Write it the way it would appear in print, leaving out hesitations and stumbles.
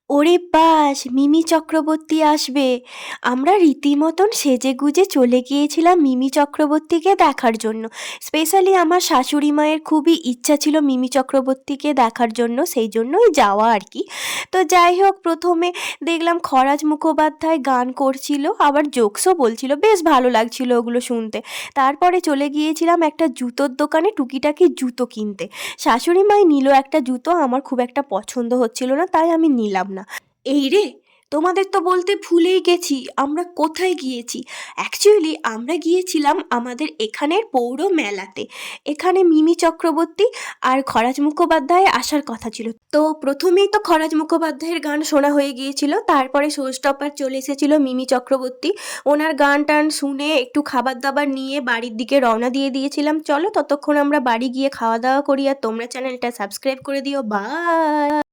ওরে বাস! মিমি চক্রবর্তী আসবে। আমরা রীতিমতন সেজেগুজে চলে গিয়েছিলাম মিমি চক্রবর্তীকে দেখার জন্য। স্পেশালি আমার শাশুড়ি মায়ের খুবই ইচ্ছা ছিল মিমি চক্রবর্তীকে দেখার জন্য, সেই জন্যই যাওয়া আর কি। তো যাই হোক, প্রথমে দেখলাম খরাজ মুখোপাধ্যায় গান করছিল, আবার জোকসও বলছিল, বেশ ভালো লাগছিল ওগুলো শুনতে। তারপরে চলে গিয়েছিলাম একটা জুতোর দোকানে টুকিটাকি জুতো কিনতে। শাশুড়ি মাই নিল একটা জুতো, আমার খুব একটা পছন্দ হচ্ছিল না, তাই আমি নিলাম না। এই রে, তোমাদের তো বলতে ভুলেই গেছি আমরা কোথায় গিয়েছি। অ্যাকচুয়ালি আমরা গিয়েছিলাম আমাদের এখানের পৌর মেলাতে। এখানে মিমি চক্রবর্তী আর খরাজ মুখোপাধ্যায় আসার কথা ছিল। তো প্রথমেই তো খরাজ মুখোপাধ্যায়ের গান শোনা হয়ে গিয়েছিল, তারপরে শো স্টপার চলে এসেছিল মিমি চক্রবর্তী। ওনার গান টান শুনে একটু খাবার দাবার নিয়ে বাড়ির দিকে রওনা দিয়ে দিয়েছিলাম। চলো ততক্ষণ আমরা বাড়ি গিয়ে খাওয়া দাওয়া করি, আর তোমরা চ্যানেলটা সাবস্ক্রাইব করে দিও। বাই।